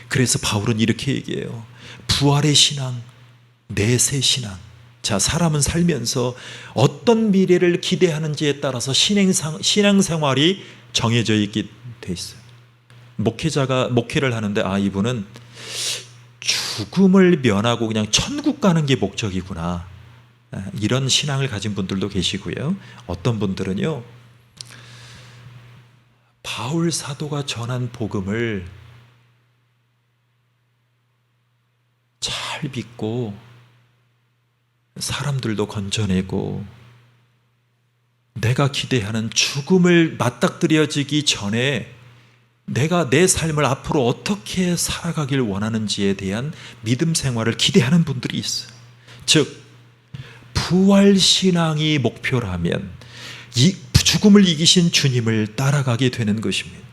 [SPEAKER 1] 그래서 바울은 이렇게 얘기해요. 부활의 신앙, 내세 신앙. 자, 사람은 살면서 어떤 미래를 기대하는지에 따라서 신앙생활이 정해져 있게 돼 있어요. 목회자가 목회를 하는데 이분은 죽음을 면하고 그냥 천국 가는 게 목적이구나, 이런 신앙을 가진 분들도 계시고요. 어떤 분들은요, 바울 사도가 전한 복음을 잘 믿고 사람들도 건져내고 내가 기대하는 죽음을 맞닥뜨려지기 전에 내가 내 삶을 앞으로 어떻게 살아가길 원하는지에 대한 믿음 생활을 기대하는 분들이 있어요. 즉, 부활신앙이 목표라면 이 죽음을 이기신 주님을 따라가게 되는 것입니다.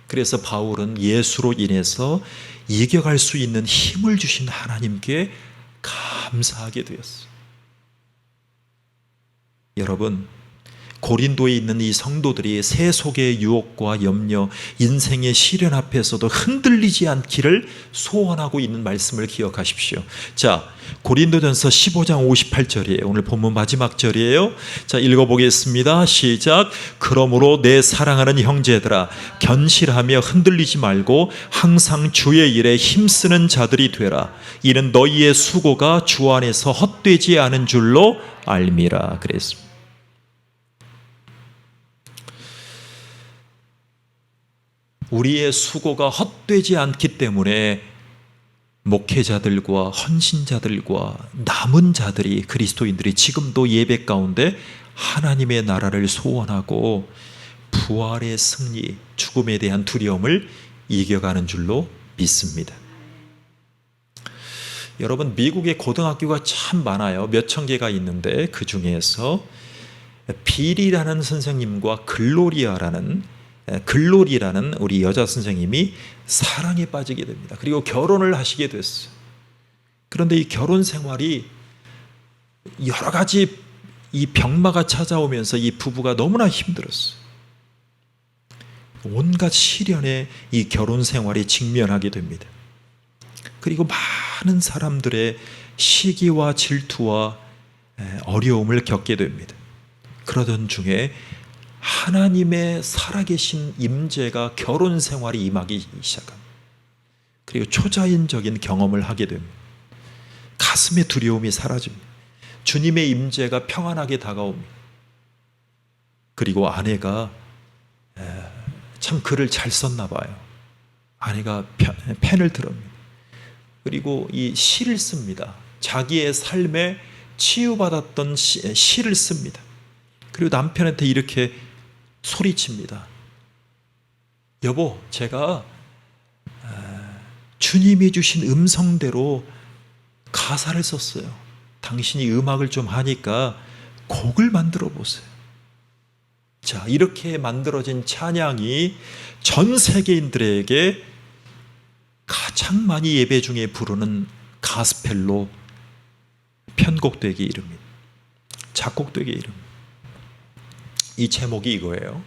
[SPEAKER 1] 그래서 바울은 예수로 인해서 이겨갈 수 있는 힘을 주신 하나님께 감사하게 되었어요. 여러분, 고린도에 있는 이 성도들이 세속의 유혹과 염려, 인생의 시련 앞에서도 흔들리지 않기를 소원하고 있는 말씀을 기억하십시오. 자, 고린도전서 15장 58절이에요. 오늘 본문 마지막 절이에요. 자, 읽어보겠습니다. 시작. 그러므로 내 사랑하는 형제들아, 견실하며 흔들리지 말고 항상 주의 일에 힘쓰는 자들이 되라. 이는 너희의 수고가 주 안에서 헛되지 않은 줄로 알미라. 그랬습니다. 우리의 수고가 헛되지 않기 때문에 목회자들과 헌신자들과 남은 자들이, 그리스도인들이 지금도 예배 가운데 하나님의 나라를 소원하고 부활의 승리, 죽음에 대한 두려움을 이겨가는 줄로 믿습니다. 여러분, 미국의 고등학교가 참 많아요. 몇천 개가 있는데 그 중에서 빌이라는 선생님과 글로리라는 우리 여자 선생님이 사랑에 빠지게 됩니다. 그리고 결혼을 하시게 됐어요. 그런데 이 결혼 생활이 여러 가지 이 병마가 찾아오면서 이 부부가 너무나 힘들었어요. 온갖 시련에 이 결혼 생활이 직면하게 됩니다. 그리고 많은 사람들의 시기와 질투와 어려움을 겪게 됩니다. 그러던 중에 하나님의 살아계신 임재가 결혼 생활이 임하기 시작합니다. 그리고 초자연적인 경험을 하게 됩니다. 가슴의 두려움이 사라집니다. 주님의 임재가 평안하게 다가옵니다. 그리고 아내가 참 글을 잘 썼나 봐요. 아내가 펜을 들었습니다. 그리고 이 시를 씁니다. 자기의 삶에 치유받았던 시를 씁니다. 그리고 남편한테 이렇게 소리칩니다. 여보, 제가 주님이 주신 음성대로 가사를 썼어요. 당신이 음악을 좀 하니까 곡을 만들어 보세요. 자, 이렇게 만들어진 찬양이 전 세계인들에게 가장 많이 예배 중에 부르는 가스펠로 편곡되기 이릅니다. 작곡되기 이릅니다. 이 제목이 이거예요.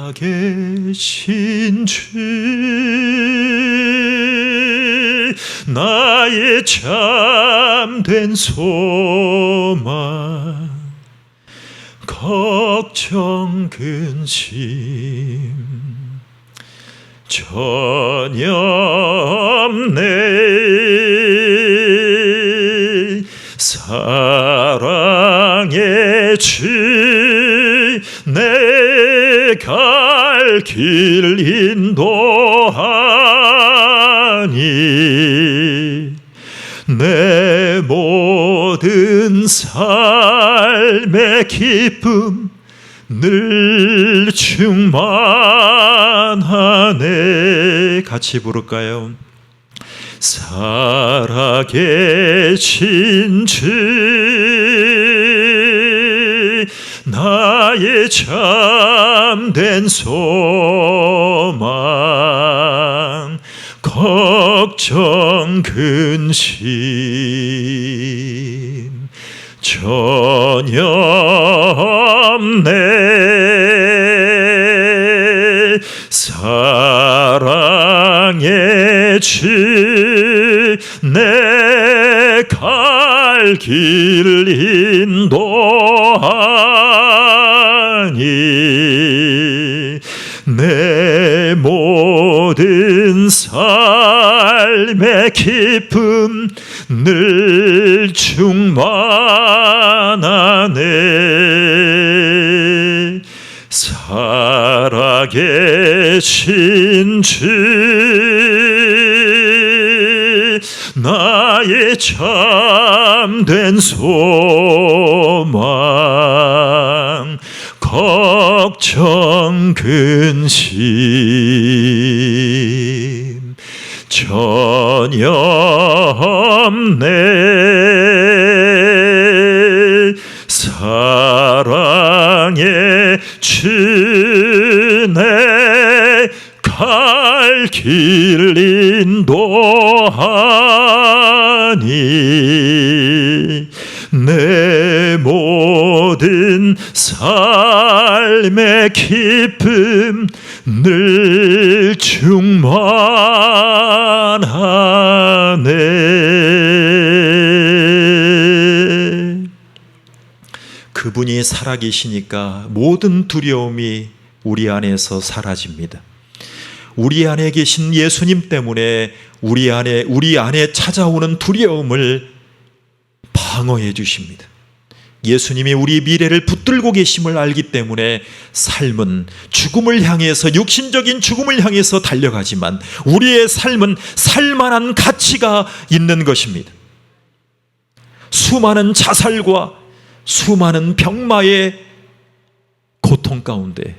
[SPEAKER 1] 살아계신 주, 나의 참된 소망, 걱정 근심 전혀 없네. 사랑의 주, 내 갈 길 인도하니 내 모든 삶의 기쁨 늘 충만하네. 같이 부를까요? 살아계신 주 나의 참된 소망 걱정 근심 전혀 없네. 사랑의 주 내 갈 길 인도하니 내 모든 삶의 기쁨 늘 충만하네. 살아계신 주 나의 참된 소망 걱정 근심 전혀 없네. 사랑의 주 내 갈 길 인도하니 내 모든 삶의 기쁨 늘 충만하네. 그분이 살아계시니까 모든 두려움이 우리 안에서 사라집니다. 우리 안에 계신 예수님 때문에 우리 안에 찾아오는 두려움을 방어해 주십니다. 예수님이 우리 미래를 붙들고 계심을 알기 때문에 삶은 죽음을 향해서, 육신적인 죽음을 향해서 달려가지만 우리의 삶은 살만한 가치가 있는 것입니다. 수많은 자살과 수많은 병마의 고통 가운데,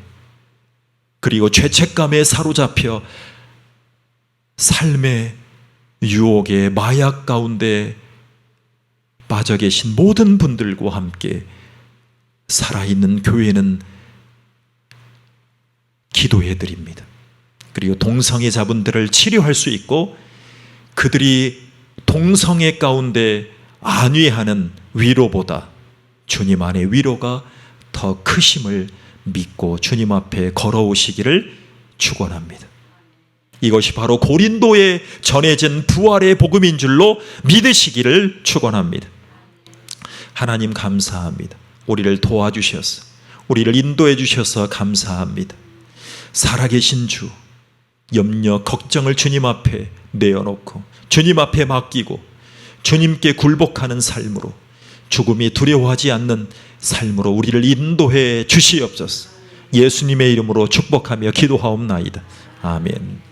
[SPEAKER 1] 그리고 죄책감에 사로잡혀 삶의 유혹의 마약 가운데 빠져 계신 모든 분들과 함께 살아있는 교회는 기도해 드립니다. 그리고 동성애 자분들을 치료할 수 있고, 그들이 동성애 가운데 안위하는 위로보다 주님 안의 위로가 더 크심을 믿고 주님 앞에 걸어오시기를 축원합니다. 이것이 바로 고린도에 전해진 부활의 복음인 줄로 믿으시기를 축원합니다. 하나님 감사합니다. 우리를 도와주셔서, 우리를 인도해 주셔서 감사합니다. 살아계신 주, 염려, 걱정을 주님 앞에 내어놓고 주님 앞에 맡기고 주님께 굴복하는 삶으로, 죽음이 두려워하지 않는 삶으로 우리를 인도해 주시옵소서. 예수님의 이름으로 축복하며 기도하옵나이다. 아멘.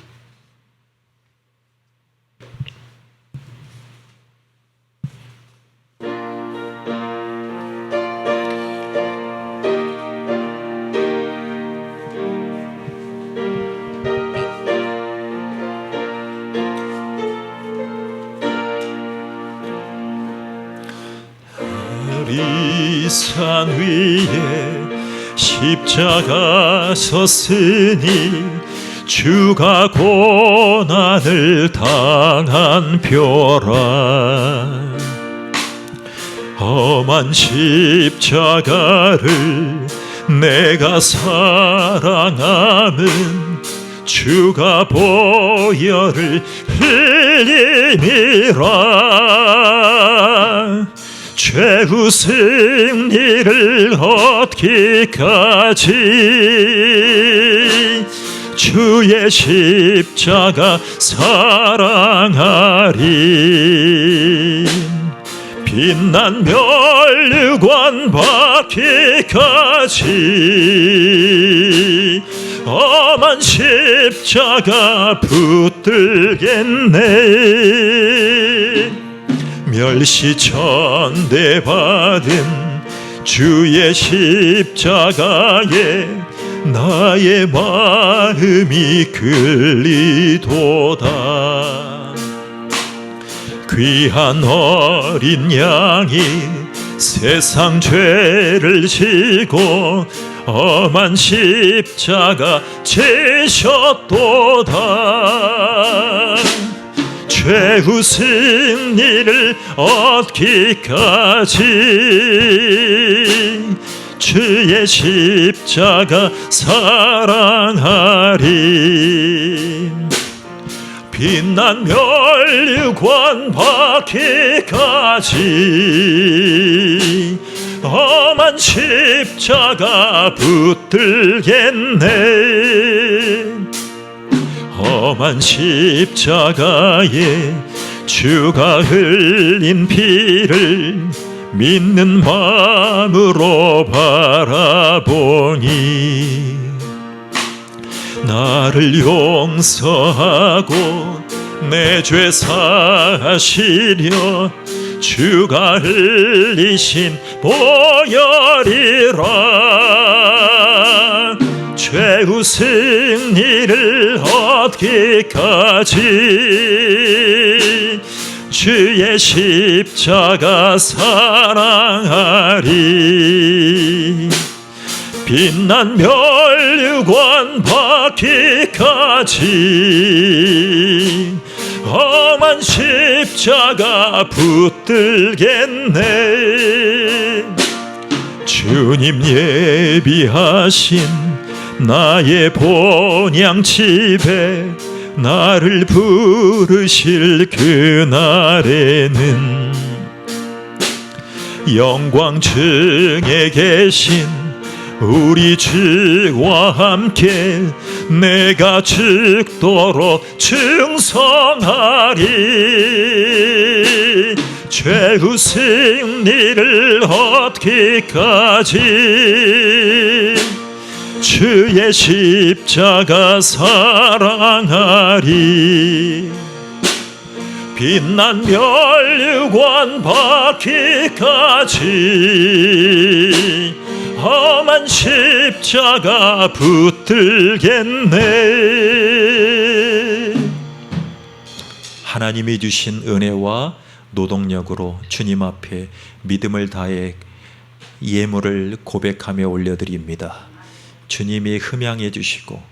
[SPEAKER 1] 산 위에 십자가 섰으니 주가 고난을 당한 표라. 험한 십자가를 내가 사랑함은 주가 보혈을 흘림이라. 죄후 승리를 얻기까지 주의 십자가 사랑하리. 빛난 멸류관 받기까지 험한 십자가 붙들겠네. 멸시천대받은 주의 십자가에 나의 마음이 끌리도다. 귀한 어린 양이 세상 죄를 지고 험한 십자가 지셨도다. 최후 승리를 얻기까지 주의 십자가 사랑하리. 빛난 멸류관 받기까지 험한 십자가 붙들겠네. 험한 십자가에 주가 흘린 피를 믿는 마음으로 바라보니 나를 용서하고 내 죄 사시려 주가 흘리신 보혈이라. 최후 승리를 얻기까지 주의 십자가 사랑하리. 빛난 멸류관 받기까지 험한 십자가 붙들겠네. 주님 예비하신 나의 본향집에 나를 부르실 그날에는 영광 중에 계신 우리 주와 함께 내가 죽도록 충성하리. 최후 승리를 얻기까지 주의 십자가 사랑하리. 빛난 멸류관 받기까지 험한 십자가 붙들겠네. 하나님이 주신 은혜와 노동력으로 주님 앞에 믿음을 다해 예물을 고백하며 올려드립니다. 주님이 흠양해 주시고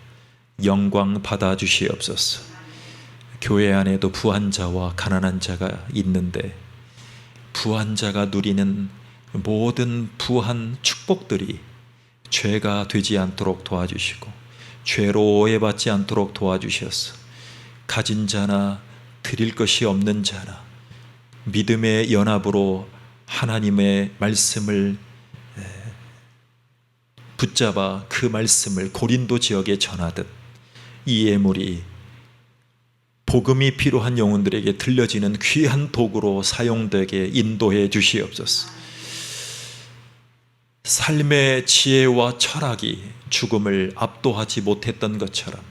[SPEAKER 1] 영광 받아 주시옵소서. 교회 안에도 부한 자와 가난한 자가 있는데 부한 자가 누리는 모든 부한 축복들이 죄가 되지 않도록 도와주시고 죄로 오해받지 않도록 도와주셔서 가진 자나 드릴 것이 없는 자나 믿음의 연합으로 하나님의 말씀을 붙잡아 그 말씀을 고린도 지역에 전하듯 이 예물이 복음이 필요한 영혼들에게 들려지는 귀한 도구로 사용되게 인도해 주시옵소서. 삶의 지혜와 철학이 죽음을 압도하지 못했던 것처럼,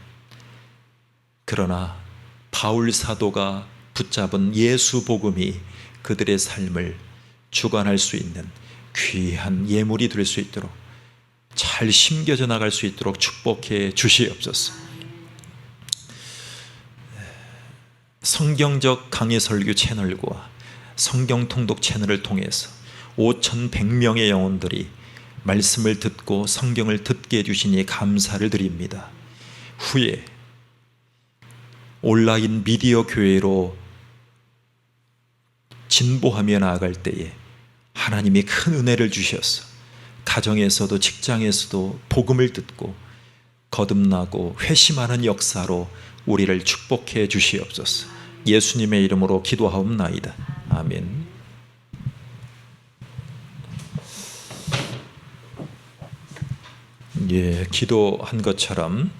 [SPEAKER 1] 그러나 바울 사도가 붙잡은 예수 복음이 그들의 삶을 주관할 수 있는 귀한 예물이 될 수 있도록 잘 심겨져 나갈 수 있도록 축복해 주시옵소서. 성경적 강해 설교 채널과 성경 통독 채널을 통해서 5,100명의 영혼들이 말씀을 듣고 성경을 듣게 해주시니 감사를 드립니다. 후에 온라인 미디어 교회로 진보하며 나아갈 때에 하나님이 큰 은혜를 주셔서 가정에서도 직장에서도 복음을 듣고 거듭나고 회심하는 역사로 우리를 축복해 주시옵소서. 예수님의 이름으로 기도하옵나이다. 아멘. 기도한 것처럼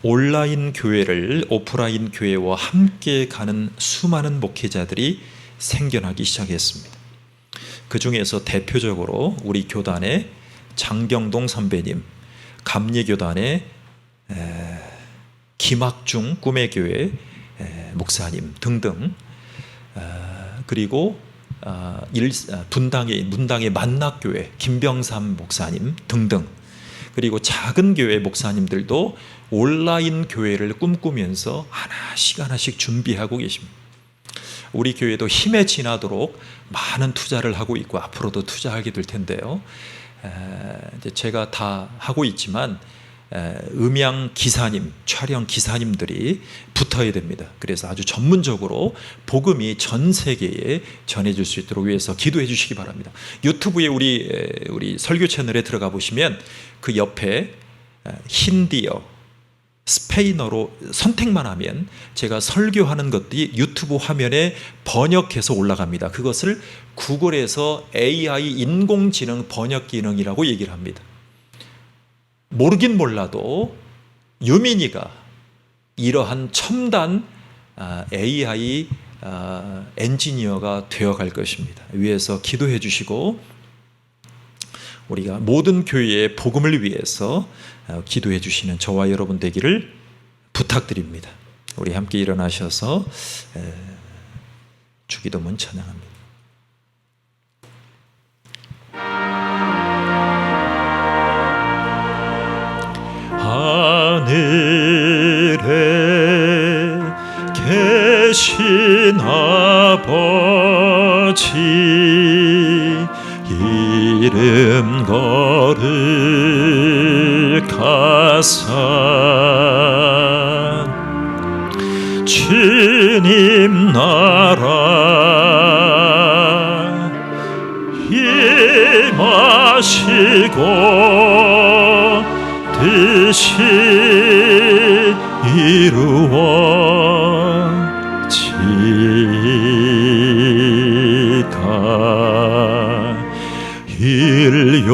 [SPEAKER 1] 온라인 교회를 오프라인 교회와 함께 가는 수많은 목회자들이 생겨나기 시작했습니다. 그 중에서 대표적으로 우리 교단의 장경동 선배님, 감리교단의 김학중 꿈의 교회 목사님 등등 그리고 문당의 만낙교회 김병삼 목사님 등등, 그리고 작은 교회 목사님들도 온라인 교회를 꿈꾸면서 하나씩 준비하고 계십니다. 우리 교회도 힘에 지나도록 많은 투자를 하고 있고 앞으로도 투자하게 될 텐데요. 이제 제가 다 하고 있지만 음향 기사님, 촬영 기사님들이 붙어야 됩니다. 그래서 아주 전문적으로 복음이 전 세계에 전해질 수 있도록 위해서 기도해 주시기 바랍니다. 유튜브에 우리 설교 채널에 들어가 보시면 그 옆에 힌디어, 스페인어로 선택만 하면 제가 설교하는 것들이 유튜브 화면에 번역해서 올라갑니다. 그것을 구글에서 AI 인공지능 번역 기능이라고 얘기를 합니다. 모르긴 몰라도 유민이가 이러한 첨단 AI 엔지니어가 되어갈 것입니다. 위에서 기도해 주시고 우리가 모든 교회의 복음을 위해서 기도해 주시는 저와 여러분 되기를 부탁드립니다. 우리 함께 일어나셔서 주기도문 찬양합니다. 하늘에 계신 아버지, 이름 거룩하사 주님 나라 임하시고 뜻이 이루어지다. 일용할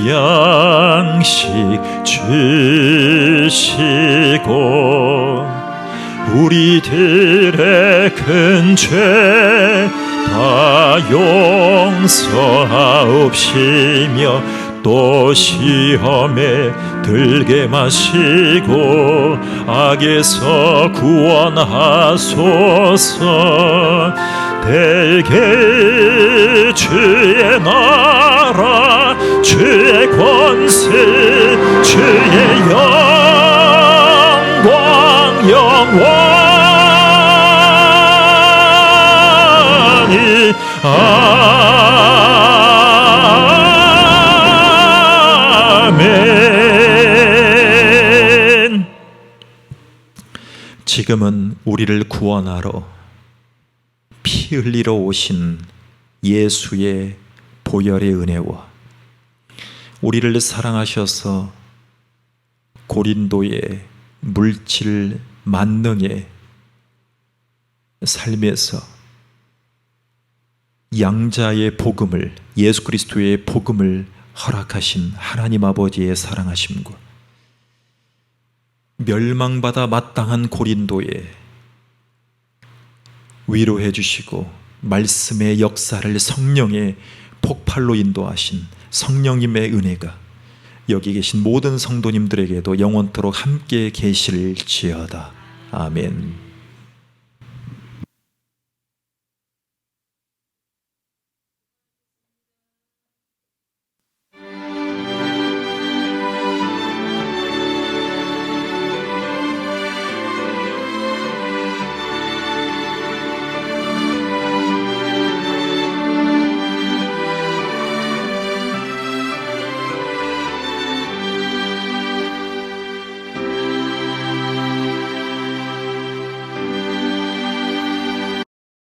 [SPEAKER 1] 양식 주시고 우리들의 큰 죄 다 용서하옵시며 또 시험에 들게 마시고 악에서 구원하소서. 대개 주의 나라 주의 권세 주의 영광 영원히 아멘. 지금은 우리를 구원하러 피 흘리러 오신 예수의 보혈의 은혜와 우리를 사랑하셔서 고린도의 물질 만능의 삶에서 양자의 복음을, 예수 그리스도의 복음을 허락하신 하나님 아버지의 사랑하심과 멸망받아 마땅한 고린도에 위로해 주시고 말씀의 역사를 성령의 폭발로 인도하신 성령님의 은혜가 여기 계신 모든 성도님들에게도 영원토록 함께 계실지어다. 아멘.